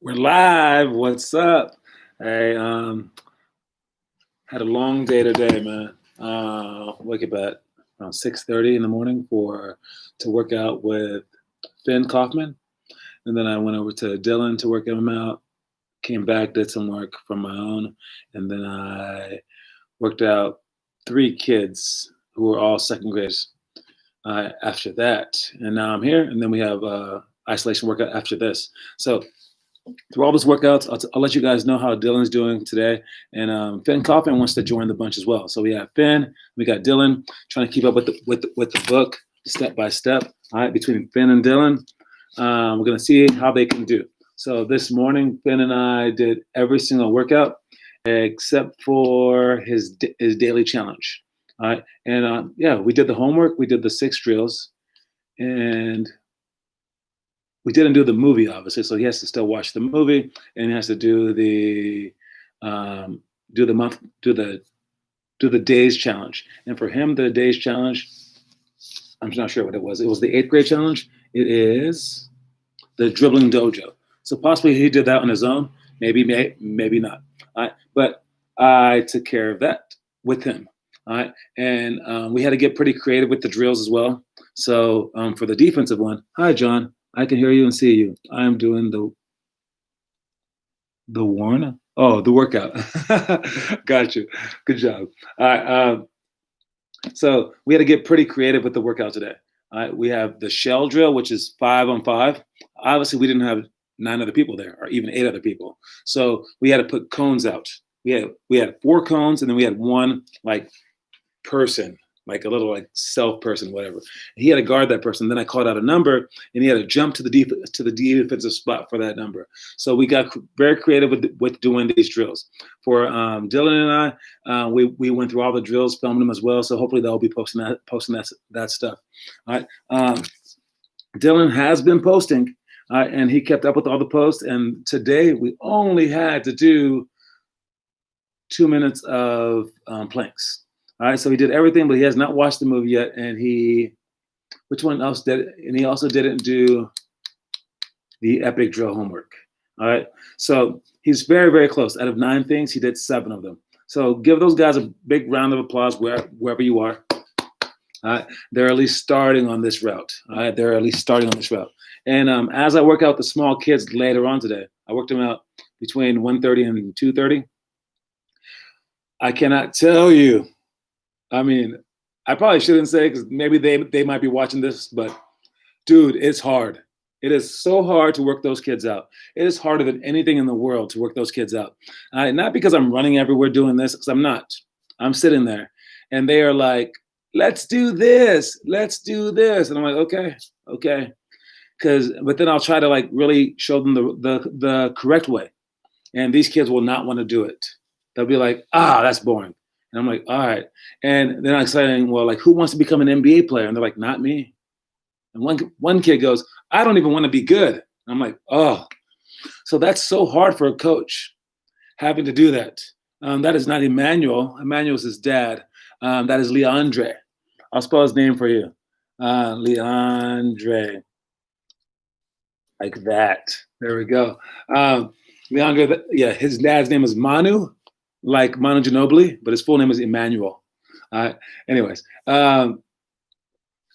We're live. What's up? Hey, had a long day today, man. Wake up at around 6:30 in the morning for to work out with Finn Kaufman, and then I went over to Dylan to work him out. Came back, did some work from my own, and then I worked out three kids who were all second graders. After that, and now I'm here, and then we have isolation workout after this. So through all those workouts, I'll let you guys know how Dylan's doing today. And Finn Kaufman wants to join the bunch as well. So we have Finn, we got Dylan, trying to keep up with the book step by step. All right, between Finn and Dylan, we're gonna see how they can do. So this morning, Finn and I did every single workout except for his daily challenge. All right, and yeah, we did the homework. We did the 6 drills, and we didn't do the movie, obviously, so he has to still watch the movie, and he has to do the days challenge. And for him, the days challenge, I'm not sure what it was. It was the 8th grade challenge. It is the dribbling dojo. So possibly he did that on his own. Maybe not. All right, but I took care of that with him. All right, and we had to get pretty creative with the drills as well. So for the defensive one, hi John. I can hear you and see you. I'm doing the Warner. Oh, the workout. Got you. Good job. All right. So we had to get pretty creative with the workout today. All right. We have the shell drill, which is 5 on 5. Obviously, we didn't have 9 other people there, or even 8 other people. So we had to put cones out. We had 4 cones, and then we had one like person, like a little like self person, whatever. He had to guard that person. Then I called out a number, and he had to jump to the defensive spot for that number. So we got very creative with doing these drills. For Dylan and I, we went through all the drills, filmed them as well. So hopefully they'll be posting that stuff. All right. Dylan has been posting, and he kept up with all the posts. And today we only had to do 2 minutes of planks. All right, so he did everything, but he has not watched the movie yet. And which one else did it? And he also didn't do the epic drill homework. All right, so he's very, very close. Out of 9 things, he did 7 of them. So give those guys a big round of applause wherever you are. All right, they're at least starting on this route. All right, they're at least starting on this route. And as I work out the small kids later on today, I worked them out between 1:30 and 2:30. I cannot tell you. I mean, I probably shouldn't say because maybe they might be watching this, but dude, it's hard. It is so hard to work those kids out. It is harder than anything in the world to work those kids out. Not because I'm running everywhere doing this, because I'm not. I'm sitting there, and they are like, "Let's do this. Let's do this," and I'm like, "Okay." But then I'll try to like really show them the correct way, and these kids will not want to do it. They'll be like, that's boring. And I'm like, all right. And then I'm saying, well, like, who wants to become an NBA player? And they're like, not me. And one kid goes, I don't even want to be good. And I'm like, oh. So that's so hard for a coach having to do that. That is not Emmanuel. Emmanuel's his dad. That is Leandre. I'll spell his name for you. Leandre. Like that. There we go. Leandre, yeah, his dad's name is Manu, like Manu Ginobili, but his full name is Emmanuel. Anyways,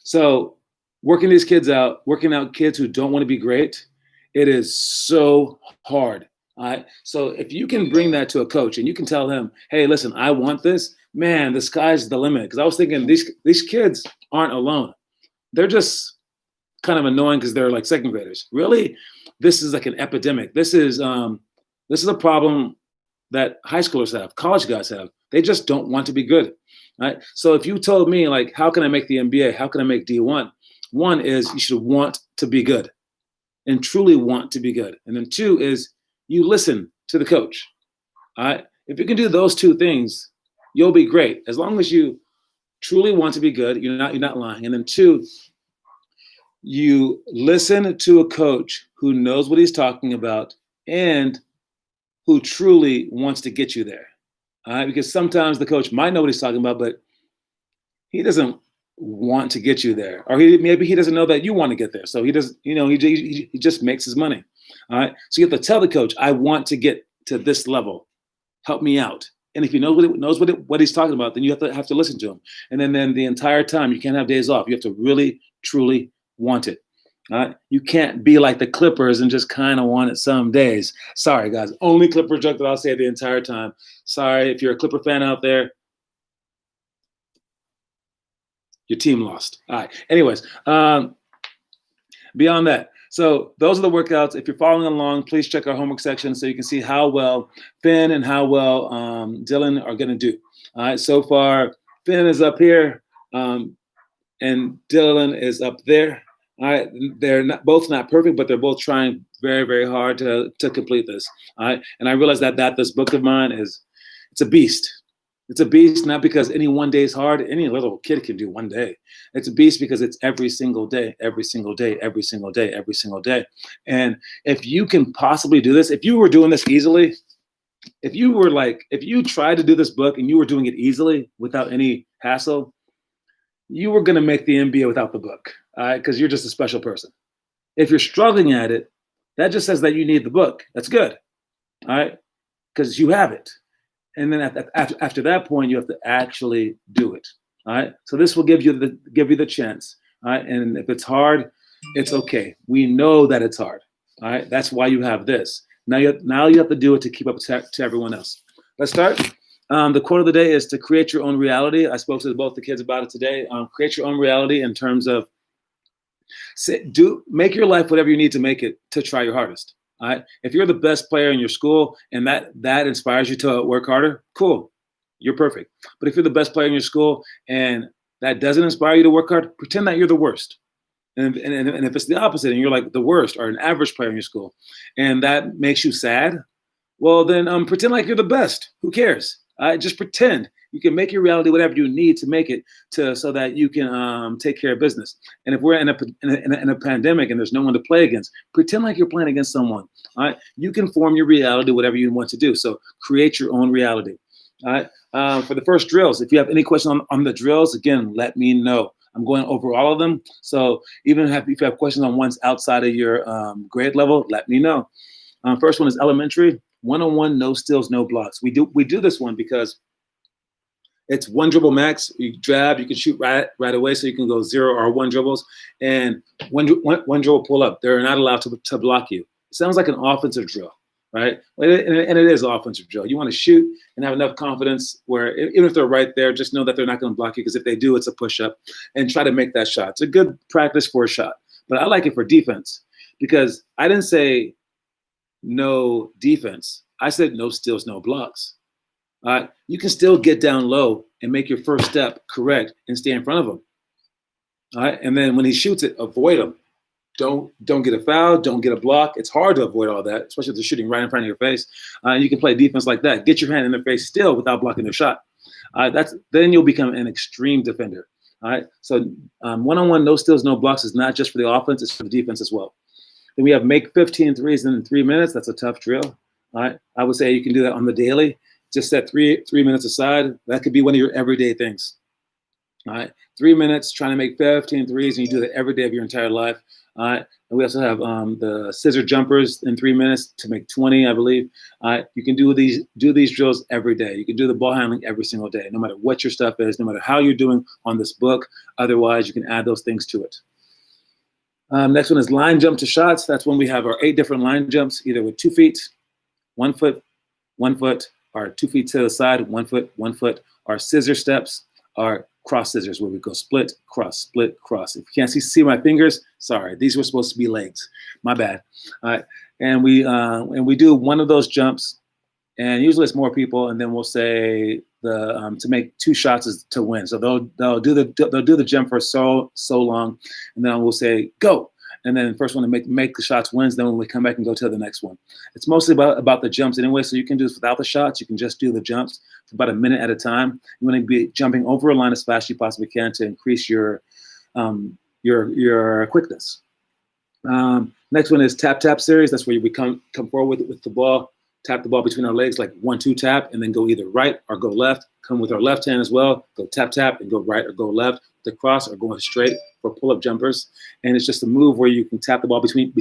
so working these kids out, working out kids who don't want to be great, it is so hard. All right. So if you can bring that to a coach and you can tell him, hey, listen, I want this, man, the sky's the limit. Because I was thinking these kids aren't alone. They're just kind of annoying because they're like second graders. Really, this is like an epidemic. This is a problem that high schoolers have, college guys have. They just don't want to be good, right? So if you told me, like, how can I make the NBA? How can I make D1? One is you should want to be good and truly want to be good. And then 2 is you listen to the coach, all right? If you can do those 2 things, you'll be great. As long as you truly want to be good, you're not lying. And then 2, you listen to a coach who knows what he's talking about and who truly wants to get you there. All right, because sometimes the coach might know what he's talking about, but he doesn't want to get you there, or maybe he doesn't know that you want to get there. So he does, he just makes his money. All right. So you have to tell the coach, I want to get to this level. Help me out. And if he knows what he's talking about, then you have to listen to him. And then the entire time, you can't have days off. You have to really, truly want it. All right. You can't be like the Clippers and just kind of want it some days. Sorry, guys. Only Clipper joke that I'll say the entire time. Sorry if you're a Clipper fan out there. Your team lost. All right. Anyways, beyond that, so those are the workouts. If you're following along, please check our homework section so you can see how well Finn and how well Dylan are going to do. All right. So far, Finn is up here and Dylan is up there. All right. They're both not perfect, but they're both trying very, very hard to complete this. All right. And I realize that this book of mine it's a beast. It's a beast, not because any one day is hard. Any little kid can do one day. It's a beast because it's every single day, every single day, every single day, every single day. And if you can possibly do this, if you were doing this easily, if you tried to do this book and you were doing it easily without any hassle, you were going to make the NBA without the book, all right? Because you're just a special person. If you're struggling at it, that just says that you need the book. That's good, all right? Because you have it. And then after that point, you have to actually do it. All right. So this will give you the chance. All right. And if it's hard, it's okay. We know that it's hard. All right. That's why you have this. Now you have to do it to keep up to everyone else. Let's start. The quote of the day is to create your own reality. I spoke to both the kids about it today. Create your own reality in terms of make your life whatever you need to make it to try your hardest. All right. If you're the best player in your school and that inspires you to work harder, cool. You're perfect. But if you're the best player in your school and that doesn't inspire you to work hard, pretend that you're the worst. And if it's the opposite and you're like the worst or an average player in your school and that makes you sad, well, then pretend like you're the best. Who cares? Just pretend. You can make your reality whatever you need to make it so that you can take care of business. And if we're in a pandemic and there's no one to play against, pretend like you're playing against someone. All right, you can form your reality whatever you want to do. So create your own reality. All right. For the first drills, if you have any questions on the drills, again, let me know. I'm going over all of them. So even if you have questions on ones outside of your grade level, let me know. First one is elementary, 1-on-1, no steals, no blocks. We do this one because it's one dribble max. You grab, you can shoot right away, so you can go 0 or 1 dribbles, and one dribble pull up. They're not allowed to block you. It sounds like an offensive drill, right? And it is an offensive drill. You want to shoot and have enough confidence where even if they're right there, just know that they're not going to block you, because if they do, it's a push-up, and try to make that shot. It's a good practice for a shot, but I like it for defense because I didn't say no defense. I said no steals, no blocks. You can still get down low and make your first step correct and stay in front of him. All right, and then when he shoots it, avoid him. Don't get a foul. Don't get a block. It's hard to avoid all that, especially if they're shooting right in front of your face. You can play defense like that. Get your hand in their face still without blocking their shot. Then you'll become an extreme defender. All right. So 1-on-1, no steals, no blocks is not just for the offense; it's for the defense as well. Then we have make 15 threes in 3 minutes. That's a tough drill. All right. I would say you can do that on the daily. Just set 3 minutes aside. That could be one of your everyday things. All right. 3 minutes trying to make 15 threes, and you do that every day of your entire life. All right. And we also have the scissor jumpers in 3 minutes to make 20, I believe. All right. You can do these drills every day. You can do the ball handling every single day, no matter what your stuff is, no matter how you're doing on this book. Otherwise, you can add those things to it. Next one is line jump to shots. That's when we have our 8 different line jumps, either with 2 feet, 1 foot, 1 foot, or 2 feet to the side, 1 foot, 1 foot, or scissor steps, or cross scissors, where we go split, cross. If you can't see my fingers, sorry, these were supposed to be legs. My bad. All right, and we do one of those jumps, and usually it's more people, and then we'll say to make 2 shots is to win. So they'll do the jump for so long, and then we'll say go. And then the first one to make the shots wins. Then when we come back and go to the next one, it's mostly about the jumps anyway. So you can do this without the shots. You can just do the jumps for about a minute at a time. You want to be jumping over a line as fast as you possibly can to increase your quickness. Next one is tap series. That's where we come forward with the ball, tap the ball between our legs, like 1-2 tap, and then go either right or go left. Come with our left hand as well. Go tap, and go right or go left. the cross or going straight for pull-up jumpers. And it's just a move where you can tap the ball between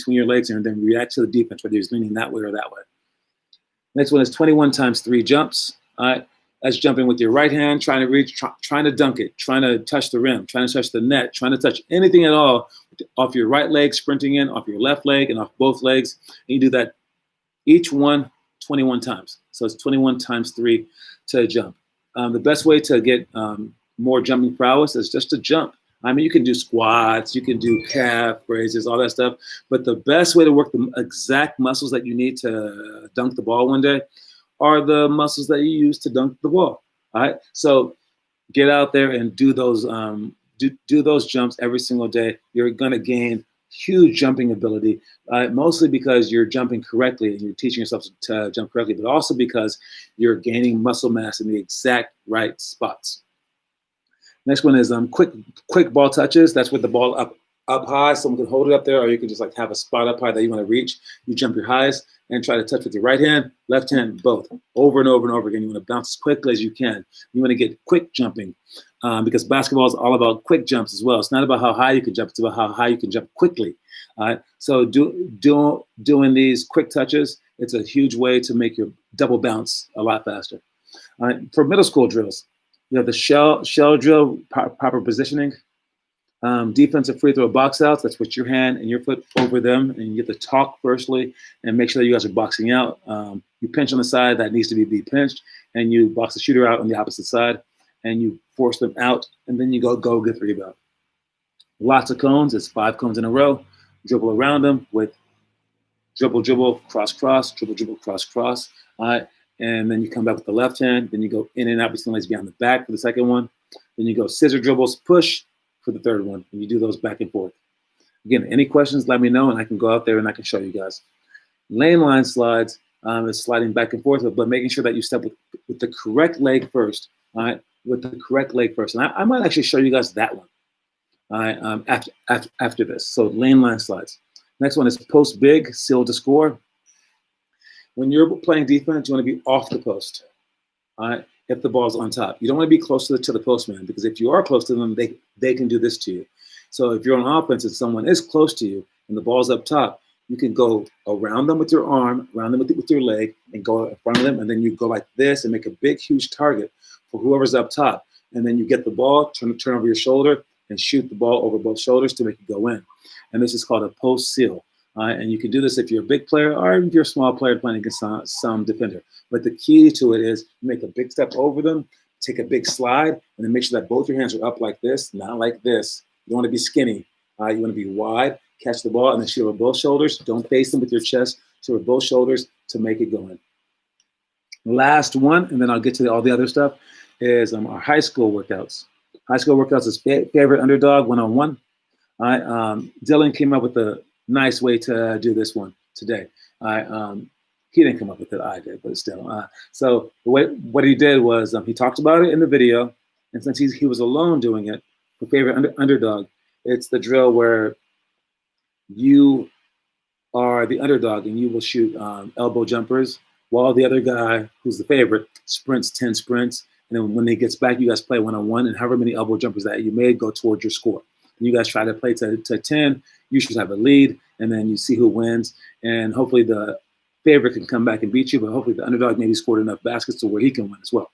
your legs and then react to the defense, whether he's leaning that way or that way. Next one is 21 times 3 jumps. All right. That's jumping with your right hand, trying to reach, trying to dunk it, trying to touch the rim, trying to touch the net, trying to touch anything at all off your right leg, sprinting in, off your left leg, and off both legs. And you do that each one 21 times. So it's 21 times 3 to jump. The best way to get more jumping prowess is just to jump. I mean, you can do squats, you can do calf raises, all that stuff. But the best way to work the exact muscles that you need to dunk the ball one day are the muscles that you use to dunk the ball. All right. So get out there and do those do those jumps every single day. You're going to gain huge jumping ability, mostly because you're jumping correctly and you're teaching yourself to jump correctly, but also because you're gaining muscle mass in the exact right spots. Next one is quick ball touches. That's with the ball up high. Someone can hold it up there, or you can just like have a spot up high that you want to reach. You jump your highest and try to touch with your right hand, left hand, both, over and over and over again. You want to bounce as quickly as you can. You want to get quick jumping because basketball is all about quick jumps as well. It's not about how high you can jump. It's about how high you can jump quickly. All right. So doing these quick touches, it's a huge way to make your double bounce a lot faster. All right. For middle school drills, you have the shell drill, proper positioning. Defensive free throw box outs, that's with your hand and your foot over them, and you get the talk firstly and make sure that you guys are boxing out. You pinch on the side that needs to be pinched, and you box the shooter out on the opposite side, and you force them out, and then you go get the rebound. Lots of cones, it's 5 cones in a row. Dribble around them with dribble, cross, dribble, cross. All right, and then you come back with the left hand, then you go in and out between legs behind the back for the second one. Then you go scissor dribbles, push, for the third one, and you do those back and forth. Again, any questions, let me know, and I can go out there and I can show you guys. Lane line slides is sliding back and forth, but making sure that you step with the correct leg first, all right, with the correct leg first. And I might actually show you guys that one, all right, after this. So lane line slides. Next one is post big, seal to score. When you're playing defense, you want to be off the post, all right, if the ball's on top. You don't want to be close to the postman, because if you are close to them, they can do this to you. So if you're on offense and someone is close to you and the ball's up top, you can go around them with your arm, around them with your leg, and go in front of them, and then you go like this and make a big, huge target for whoever's up top. And then you get the ball, turn over your shoulder, and shoot the ball over both shoulders to make it go in. And this is called a post seal. And you can do this if you're a big player or if you're a small player playing against some defender. But the key to it is make a big step over them, take a big slide, and then make sure that both your hands are up like this, not like this. You don't want to be skinny. You want to be wide, catch the ball, and then shoot over both shoulders. Don't face them with your chest. Shoot over both shoulders to make it go in. Last one, and then I'll get to all the other stuff, is our high school workouts. High school workouts is favorite underdog one-on-one. Dylan came up with a nice way to do this one today. He didn't come up with it, I did, but still. So what he did was he talked about it in the video, and since he was alone doing it, for favorite underdog, it's the drill where you are the underdog and you will shoot elbow jumpers while the other guy, who's the favorite, sprints 10 sprints, and then when he gets back, you guys play one-on-one, and however many elbow jumpers that you made go towards your score. And you guys try to play to 10, you should have a lead, and then you see who wins, and hopefully the favorite can come back and beat you, but hopefully the underdog maybe scored enough baskets to where he can win as well.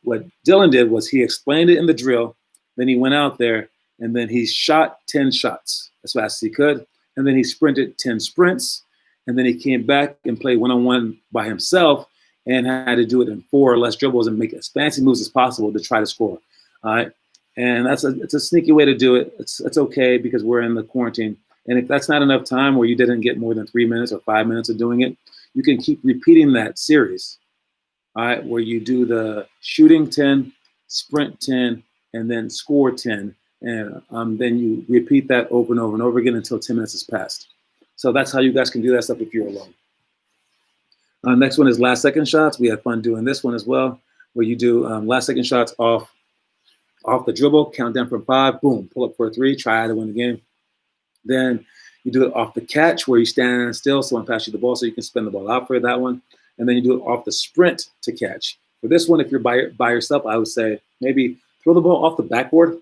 What Dylan did was he explained it in the drill, then he went out there, and then he shot 10 shots as fast as he could, and then he sprinted 10 sprints, and then he came back and played one-on-one by himself and had to do it in 4 or less dribbles and make as fancy moves as possible to try to score. All right, and it's a sneaky way to do it. It's okay because we're in the quarantine. And if that's not enough time where you didn't get more than 3 minutes or 5 minutes of doing it, you can keep repeating that series, all right, where you do the shooting 10, sprint 10, and then score 10. And then you repeat that over and over and over again until 10 minutes has passed. So that's how you guys can do that stuff if you're alone. Next one is last second shots. We had fun doing this one as well, where you do last second shots off the dribble, count down from 5, boom, pull up for a 3, try to win the game. Then you do it off the catch where you stand still, someone passes you the ball so you can spin the ball out for that one. And then you do it off the sprint to catch. For this one, if you're by yourself, I would say maybe throw the ball off the backboard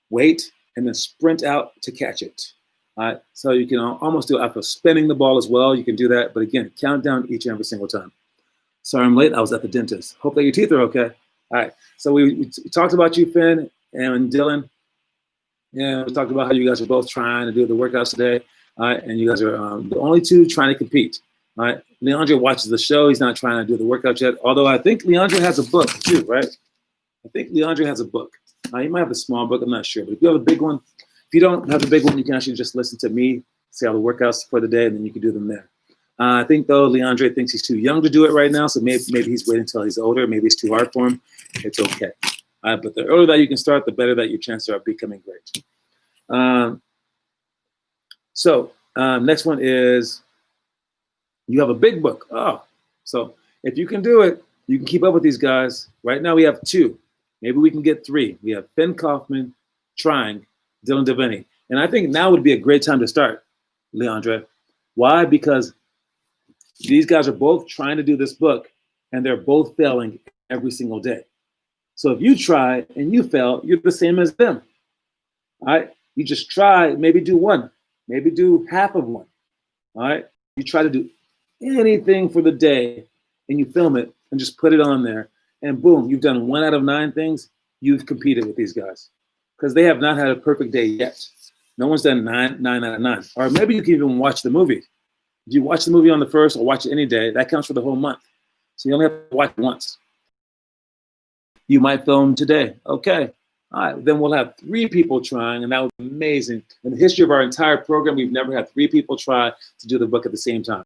wait, and then sprint out to catch it. All right, so you can almost do it after spinning the ball as well. You can do that, but again, count down each and every single time. Sorry, I'm late. I was at the dentist. Hope that your teeth are okay. All right, so we talked about you, Finn and Dylan. Yeah, we talked about how you guys are both trying to do the workouts today. All right, and you guys are the only two trying to compete. All right, Leandro watches the show. He's not trying to do the workout yet, although I think Leandro has a book too, right? I think Leandro has a book. You might have a small book, I'm not sure. But if you have a big one, if you don't have a big one, you can actually just listen to me, say all the workouts for the day, and then you can do them there. I think, though, Leandro thinks he's too young to do it right now, so maybe he's waiting until he's older. Maybe it's too hard for him. It's okay. But the earlier that you can start, the better that your chances are of becoming great. Next one is you have a big book. Oh, so if you can do it, you can keep up with these guys. Right now we have 2. Maybe we can get 3. We have Finn Kaufman trying, Dylan Devaney. And I think now would be a great time to start, Leandra. Why? Because these guys are both trying to do this book, and they're both failing every single day. So if you try and you fail, you're the same as them. All right? You just try, maybe do one, maybe do half of one. All right? You try to do anything for the day, and you film it and just put it on there, and boom, you've done 1 out of 9 things. You've competed with these guys because they have not had a perfect day yet. No one's done 9 out of 9. Or maybe you can even watch the movie. If you watch the movie on the first or watch it any day, that counts for the whole month. So you only have to watch it once. You might film today. Okay. All right. Then we'll have 3 people trying, and that would be amazing. In the history of our entire program, we've never had 3 people try to do the book at the same time.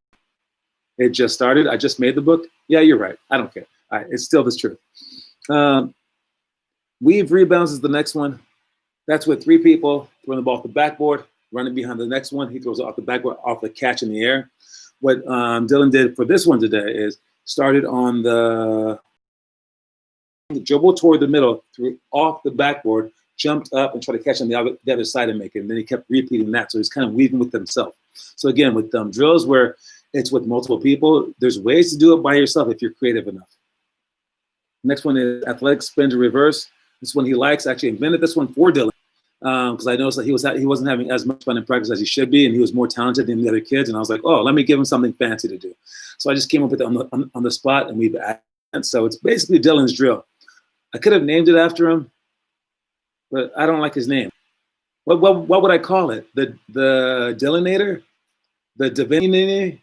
It just started. I just made the book. Yeah, you're right. I don't care. All right. It's still the truth. Weave rebounds is the next one. That's with 3 people throwing the ball off the backboard, running behind the next one. He throws it off the backboard, off the catch in the air. What Dylan did for this one today is started on the dribble toward the middle, threw off the backboard, jumped up and tried to catch on the other side and make it. And then he kept repeating that. So he's kind of weaving with himself. So again, with drills where it's with multiple people, there's ways to do it by yourself if you're creative enough. Next one is athletic spin to reverse. This one he likes. Actually invented this one for Dylan because I noticed that he wasn't having as much fun in practice as he should be, and he was more talented than the other kids. And I was like, oh, let me give him something fancy to do. So I just came up with it on the spot, and we've added it. So it's basically Dylan's drill. I could have named it after him, but I don't like his name. What would I call it? The Dylanator? The Davini?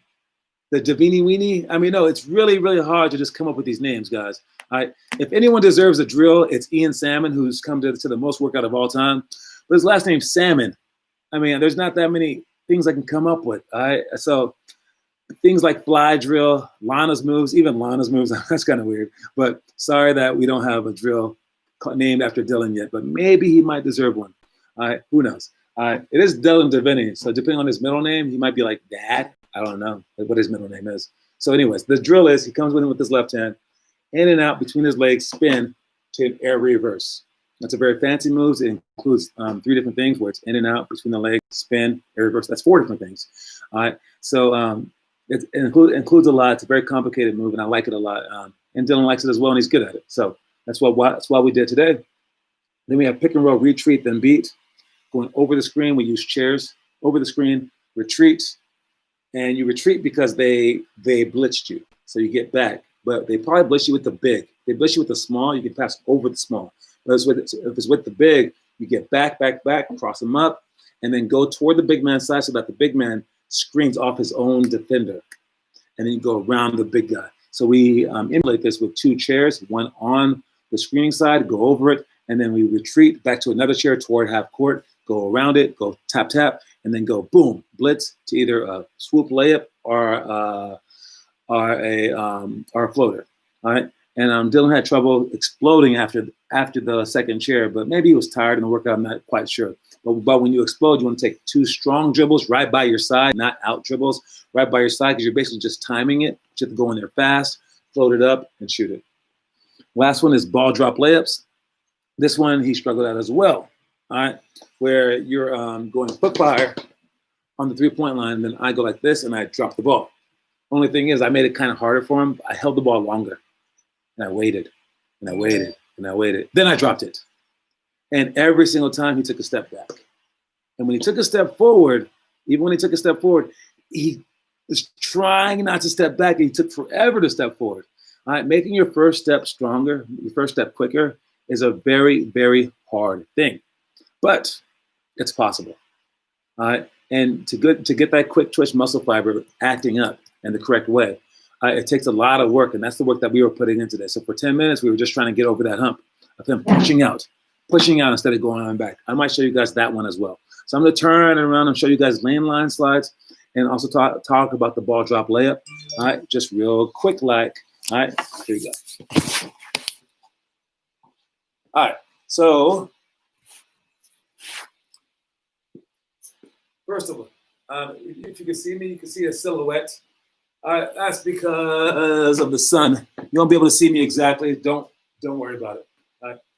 The Davini Weenie? I mean, no, it's really, really hard to just come up with these names, guys. All right. If anyone deserves a drill, it's Ian Salmon, who's come to the most workout of all time. But his last name's Salmon. I mean, there's not that many things I can come up with. All right. So things like fly drill, Lana's moves, even Lana's moves, that's kind of weird. But sorry that we don't have a drill named after Dylan yet, but maybe he might deserve one. All right. Who knows? All right. It is Dylan Devaney. So depending on his middle name, he might be like Dad. I don't know what his middle name is. So anyways, the drill is he comes with his left hand, in and out between his legs, spin to an air reverse. That's a very fancy move. It includes 3 different things where it's in and out between the legs, spin, air reverse. That's 4 different things. All right. So it includes a lot. It's a very complicated move, and I like it a lot. And Dylan likes it as well, and he's good at it. So that's why we did today. Then we have pick and roll, retreat, then beat. Going over the screen, we use chairs. Over the screen, retreat. And you retreat because they blitzed you. So you get back. But they probably blitz you with the big. They blitz you with the small, you can pass over the small. But if it's with the big, you get back, cross them up, and then go toward the big man's side so that the big man screens off his own defender. And then you go around the big guy. So we emulate this with 2 chairs, one on the screening side, go over it, and then we retreat back to another chair toward half court, go around it, go tap, and then go boom, blitz to either a swoop layup or a floater. All right. And Dylan had trouble exploding after the second chair, but maybe he was tired in the workout. I'm not quite sure. But when you explode, you want to take 2 strong dribbles right by your side, not out dribbles, right by your side, because you're basically just timing it. You have to go in there fast, float it up, and shoot it. Last one is ball drop layups. This one he struggled at as well. All right, where you're going foot fire on the 3-point line, and then I go like this, and I drop the ball. Only thing is, I made it kind of harder for him. I held the ball longer, and I waited, and I waited, and I waited. Then I dropped it. And every single time he took a step back. And when he took a step forward, even when he took a step forward, he was trying not to step back. He took forever to step forward. All right, making your first step stronger, your first step quicker is a very, very hard thing. But it's possible. All right. And to get that quick twitch muscle fiber acting up in the correct way, it takes a lot of work. And that's the work that we were putting into this. So for 10 minutes, we were just trying to get over that hump of him pushing out instead of going on back. I might show you guys that one as well. So I'm going to turn around and show you guys lane line slides and also talk about the ball drop layup. All right. Just real quick like. All right. Here we go. All right. So first of all, if you can see me, you can see a silhouette. That's because of the sun. You won't be able to see me exactly. Don't worry about it.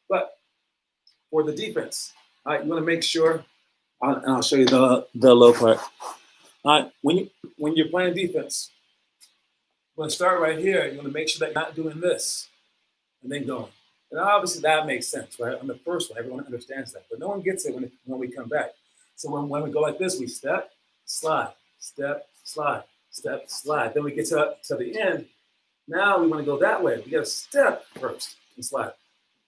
But for the defense, you want to make sure, and I'll show you the low part. When you're playing defense, you want to start right here. You want to make sure that you're not doing this and then going. And obviously that makes sense, right? On the first one, everyone understands that, but no one gets it when we come back. So when we go like this, we step, slide, step, slide, step, slide. Then we get to the end. Now we want to go that way. We got to step first and slide.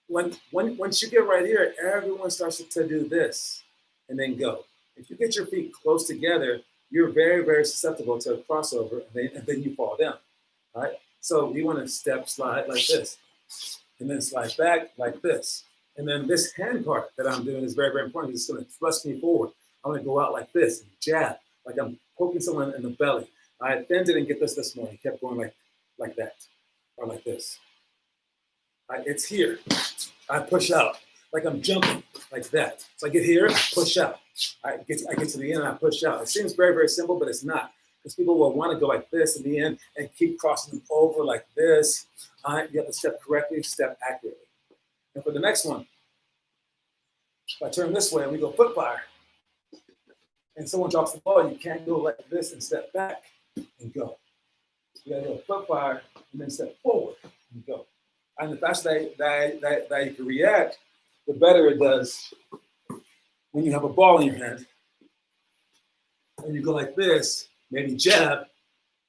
Once you get right here, everyone starts to do this and then go. If you get your feet close together, you're very, very susceptible to a crossover, and then you fall down. All right. So we want to step, slide like this, and then slide back like this. And then this hand part that I'm doing is very, very important. It's going to thrust me forward. I'm going to go out like this and jab, like I'm poking someone in the belly. I then didn't get this morning. Kept going like that or like this. It's here. I push out like I'm jumping like that. So I get here, push out. I get to the end and I push out. It seems very, very simple, but it's not. Because people will want to go like this in the end and keep crossing them over like this. You have to step correctly, step accurately. And for the next one, if I turn this way and we go foot fire, and someone drops the ball, you can't go like this and step back and go. You gotta go foot fire and then step forward and go. And the faster that you can react, the better it does when you have a ball in your hand. And you go like this, maybe jab,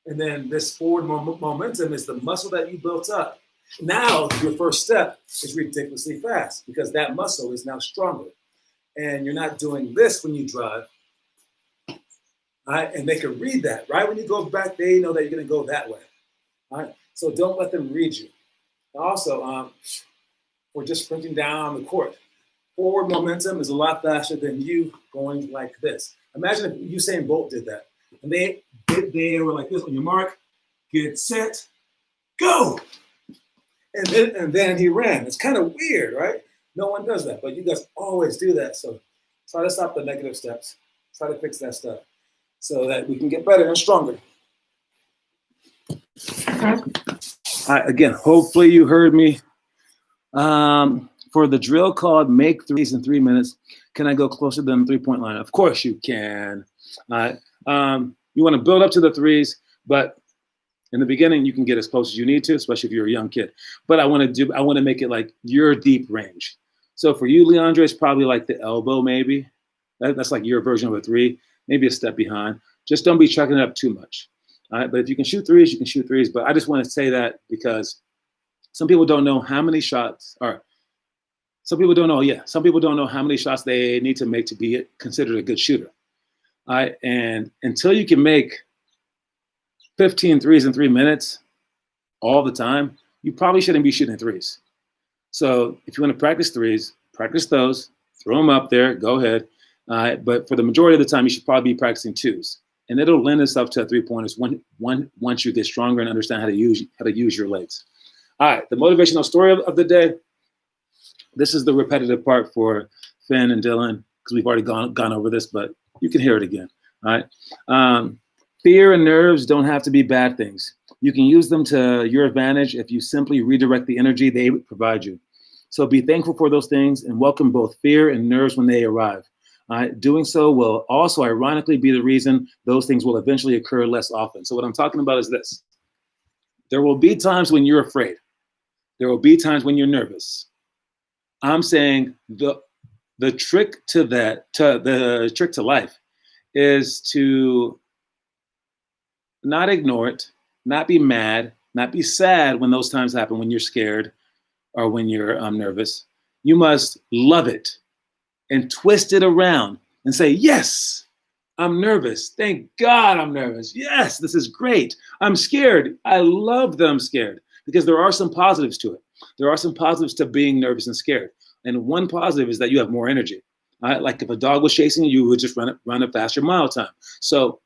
and then this forward momentum is the muscle that you built up. Now your first step is ridiculously fast because that muscle is now stronger. And you're not doing this when you drive. Right? And they can read that. Right when you go back, they know that you're going to go that way. Right? So don't let them read you. Also, we're just sprinting down the court. Forward momentum is a lot faster than you going like this. Imagine if Usain Bolt did that. And they were like this on your mark, get set, go. And then he ran. It's kind of weird, right? No one does that, but you guys always do that. So try to stop the negative steps. Try to fix that stuff so that we can get better and stronger. Again, hopefully you heard me. For the drill called Make Threes in 3 minutes, can I go closer than the three-point line? Of course you can. You want to build up to the threes, but in the beginning, you can get as close as you need to, especially if you're a young kid. But I want to make it like your deep range. So for you, Leandre, it's probably like the elbow, maybe. That's like your version of a three, maybe a step behind. Just don't be chucking it up too much. All right, but if you can shoot threes, you can shoot threes. But I just want to say that because some people don't know how many shots are. Some people don't know. Yeah, some people don't know how many shots they need to make to be considered a good shooter. All right, and until you can make 15 threes in 3 minutes all the time, you probably shouldn't be shooting threes. So if you want to practice threes, practice those, throw them up there, go ahead. But for the majority of the time, you should probably be practicing twos. And it'll lend itself to three-pointers once you get stronger and understand how to use your legs. All right, the motivational story of the day. This is the repetitive part for Finn and Dylan because we've already gone over this, but you can hear it again. All right. Fear and nerves don't have to be bad things. You can use them to your advantage if you simply redirect the energy they provide you. So be thankful for those things and welcome both fear and nerves when they arrive. Doing so will also ironically be the reason those things will eventually occur less often. So what I'm talking about is this. There will be times when you're afraid. There will be times when you're nervous. I'm saying The trick to the trick to life is to not ignore it, not be mad, not be sad when those times happen, when you're scared or when you're nervous. You must love it and twist it around and say, yes, I'm nervous. Thank God I'm nervous. Yes, this is great. I'm scared. I love that I'm scared because there are some positives to it. There are some positives to being nervous and scared. And one positive is that you have more energy. Like if a dog was chasing you, you would just run a faster mile time. So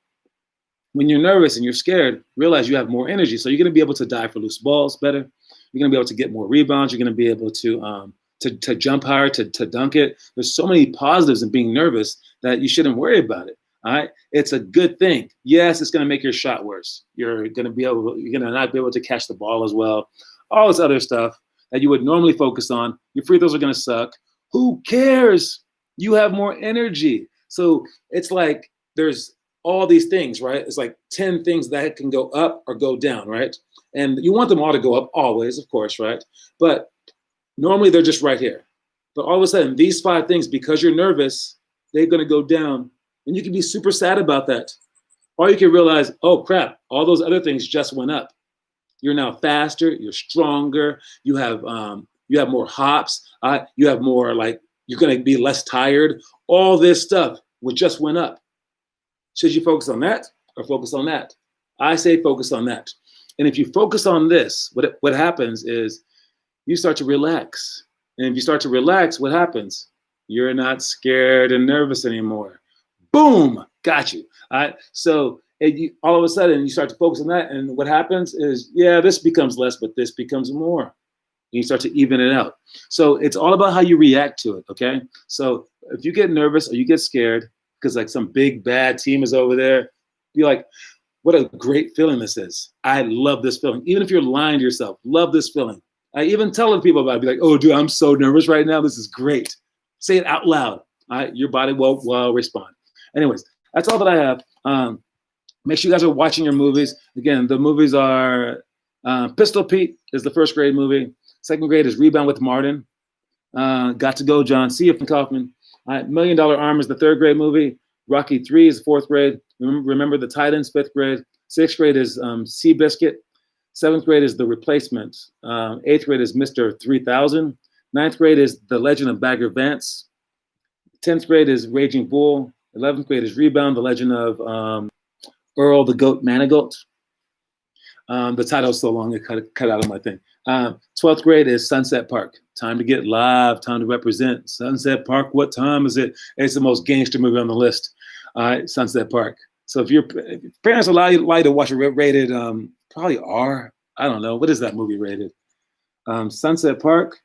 when you're nervous and you're scared, realize you have more energy. So you're going to be able to dive for loose balls better. You're going to be able to get more rebounds. You're going to be able to jump higher, to dunk it. There's so many positives in being nervous that you shouldn't worry about it. All right, it's a good thing. Yes, it's going to make your shot worse. You're going to not be able to catch the ball as well. All this other stuff that you would normally focus on. Your free throws are going to suck. Who cares? You have more energy. So it's like there's all these things, right? It's like 10 things that can go up or go down, right? And you want them all to go up always, of course, right? But normally they're just right here. But all of a sudden, these 5 things, because you're nervous, they're going to go down. And you can be super sad about that. Or you can realize, oh crap, all those other things just went up. You're now faster, you're stronger, you have more hops, you have more, like, you're going to be less tired. All this stuff just went up. Should you focus on that or focus on that? I say focus on that. And if you focus on this, what happens is you start to relax. And if you start to relax, what happens? You're not scared and nervous anymore. Boom, got you. All right. So all of a sudden you start to focus on that. And what happens is, yeah, this becomes less, but this becomes more. And you start to even it out. So it's all about how you react to it. Okay. So if you get nervous or you get scared because like some big bad team is over there, be like, what a great feeling this is. I love this feeling. Even if you're lying to yourself, love this feeling. I even tell people about it. Be like, oh, dude, I'm so nervous right now. This is great. Say it out loud. All right. Your body will respond. Anyways, that's all that I have. Make sure you guys are watching your movies. Again, the movies are Pistol Pete is the first grade movie. Second grade is Rebound with Martin. Got to Go, John. See You, Kaufman. $1 Million Arm is the third grade movie. Rocky 3 is the fourth grade. Remember the Titans, fifth grade. Sixth grade is Seabiscuit. Seventh grade is The Replacement. Eighth grade is Mr. 3000. Ninth grade is The Legend of Bagger Vance. 10th grade is Raging Bull. 11th grade is Rebound, The Legend of Earl the Goat Manigault. The title's so long, it cut out of my thing. 12th grade is Sunset Park. Time to get live, time to represent. Sunset Park, what time is it? It's the most gangster movie on the list. All right, Sunset Park. So if your parents allow you to watch it rated, probably R. I don't know. What is that movie rated? Sunset Park,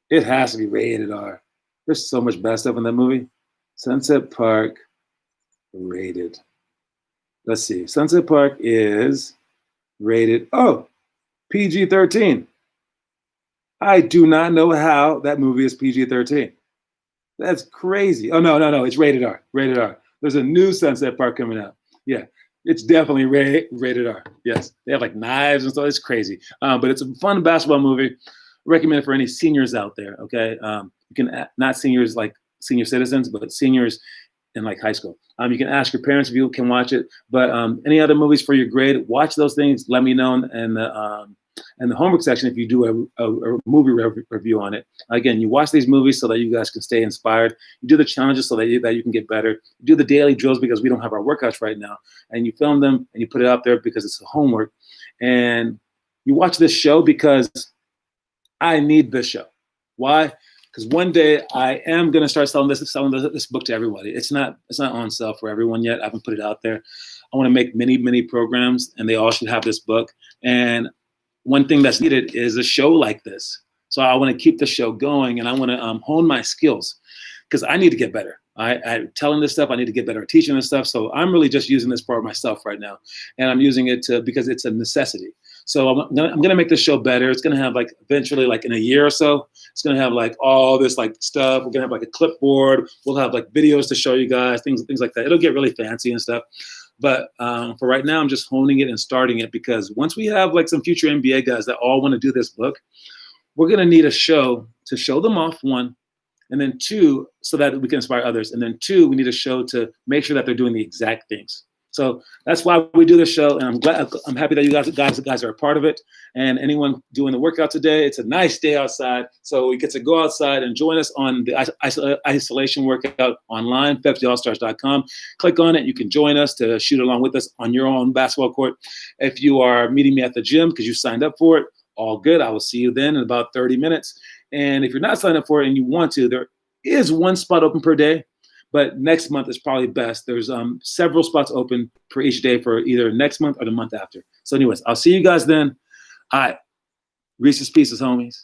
it has to be rated R. There's so much bad stuff in that movie. Sunset Park rated. Let's see. Sunset Park is rated, PG-13. I do not know how that movie is PG-13. That's crazy. Oh, no. It's rated R. Rated R. There's a new Sunset Park coming out. Yeah, it's definitely rated R. Yes, they have like knives and stuff. It's crazy. But it's a fun basketball movie. Recommend it for any seniors out there, okay? You can, not seniors like senior citizens, but seniors in like high school. You can ask your parents if you can watch it, but any other movies for your grade, watch those things. Let me know in the homework section if you do a movie review on it. Again, you watch these movies so that you guys can stay inspired. You do the challenges so that you can get better. You do the daily drills because we don't have our workouts right now, and you film them and you put it out there because it's homework. And you watch this show because I need this show. Why? Because one day I am going to start selling this book to everybody. It's not on sale for everyone yet. I haven't put it out there. I want to make many programs, and they all should have this book. And one thing that's needed is a show like this. So I want to keep the show going, and I want to hone my skills because I need to get better. I'm telling this stuff. I need to get better at teaching this stuff. So I'm really just using this for myself right now, and I'm using it because it's a necessity. So I'm gonna make this show better. It's gonna have like eventually, like in a year or so, it's gonna have like all this like stuff. We're gonna have like a clipboard. We'll have like videos to show you guys, things like that. It'll get really fancy and stuff. But for right now, I'm just honing it and starting it because once we have like some future NBA guys that all want to do this book, we're gonna need a show to show them off, one, And then two, so that we can inspire others. And then two, we need a show to make sure that they're doing the exact things. So that's why we do this show, and I'm happy that you guys are a part of it. And anyone doing the workout today, it's a nice day outside, so we get to go outside and join us on the isolation workout online, FebCityAllStars.com. Click on it. You can join us to shoot along with us on your own basketball court. If you are meeting me at the gym because you signed up for it, all good. I will see you then in about 30 minutes. And if you're not signed up for it and you want to, there is one spot open per day. But next month is probably best. There's several spots open for each day for either next month or the month after. So anyways, I'll see you guys then. All right. Reese's Pieces, homies.